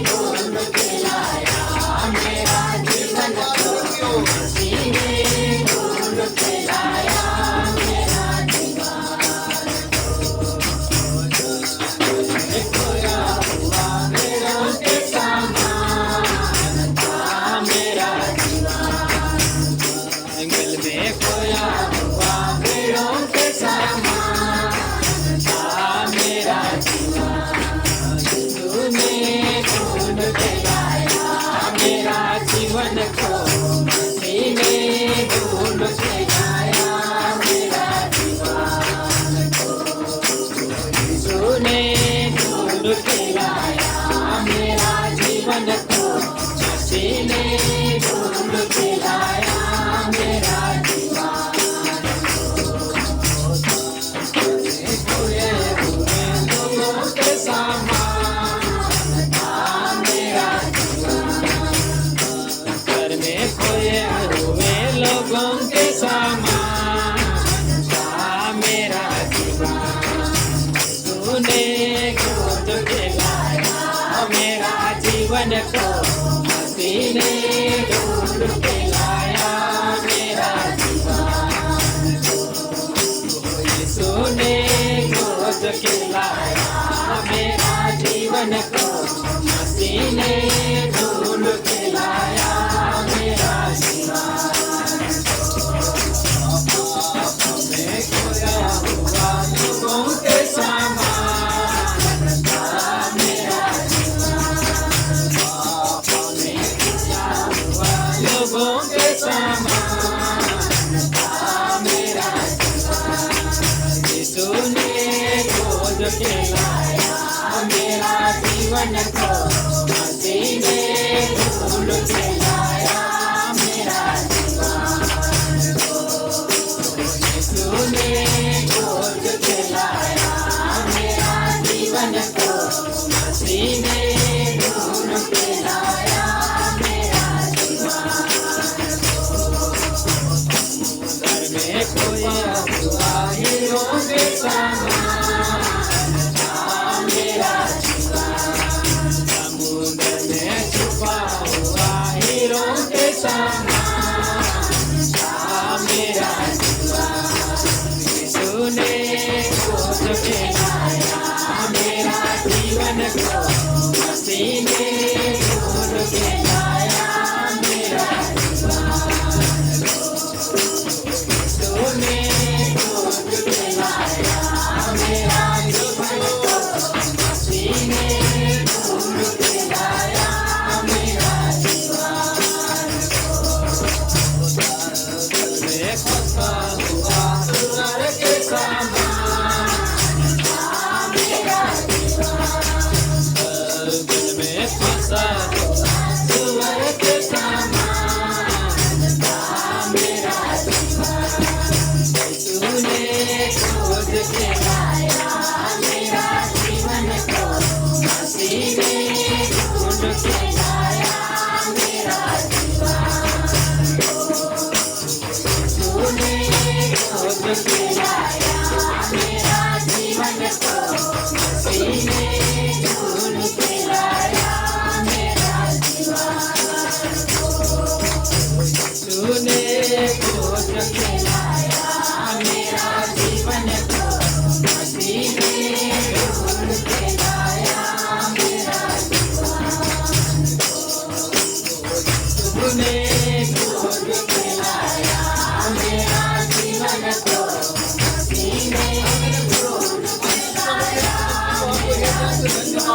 ढूंढ के लाया, मेरा जीवन को मसीह ने ढूंढ के लाया, मेरा जीवन खोया हुआ मेरों के सामान था, मेरा जीवन जंगल में खोया हुआ मेरों के सामान था, मेरा जीवन तूने ढूंढ के लाया, मेरा जीवन को मसीह ने ढूंढ के लाया, मेरा जीवन तूने ढूंढ के लाया, मेरा जीवन को मसीह ने ढूंढ के लाया, मेरा जीवन खोए हुए लोगों के सामान था, मेरा जीवन घर में खोए हुए लोगों के सामान था, मेरा जीवन तूने ढूंढ के लाया, मेरा जीवन को मसीह ने ढूंढ के लाया, मेरा जीवन यीशु ने ढूंढ के लाया, मेरा जीवन को मसीह ने ढूंढ के लाया, मेरा जीवन मैं खोया हुआ लोगों के सामान था, मेरा लोगों के सामान था, मेरा यीशु ने खोज के लाया, मेरा जीवन को मसीह ने ढूंढ के लाया, मेरा जीवन यीशु ने खोज के लाया, मेरा जीवन को मसीह ने ढूंढ के लाया, मेरा घर में खोया हुआ हीरों के सामान था, मेरा जीवन समुद्र में छुपा हुआ हीरों के सामान था, मेरा जीवन यीशु ने खोज के लाया, मेरा जीवन को मसीह ने ढूंढ के लाया, मेरा तूने ढूंढ के लाया, मेरा जीवन को मसीह ने ढूंढ के लाया, मेरा जीवन में फंसा हुआ सुअर के सामान था, मेरा जीवन दिल में फंसा हुआ सुअर के सामान था, मेरा तूने खोज के लाया, मेरा जीवन को मसीह ने ढूंढ के लाया, मेरा जीवन तूने खोज के लाया, मेरा जीवन को मसीह ने ढूंढ के लाया, मेरा जीवन तूने खोज के लाया, मेरा जीवन को मसीह ने ढूंढ के लाया, मेरा जीवन तूने खोज के लाया, मेरा जीवन को मसीह ने ढूंढ के लाया, मेरा जीवन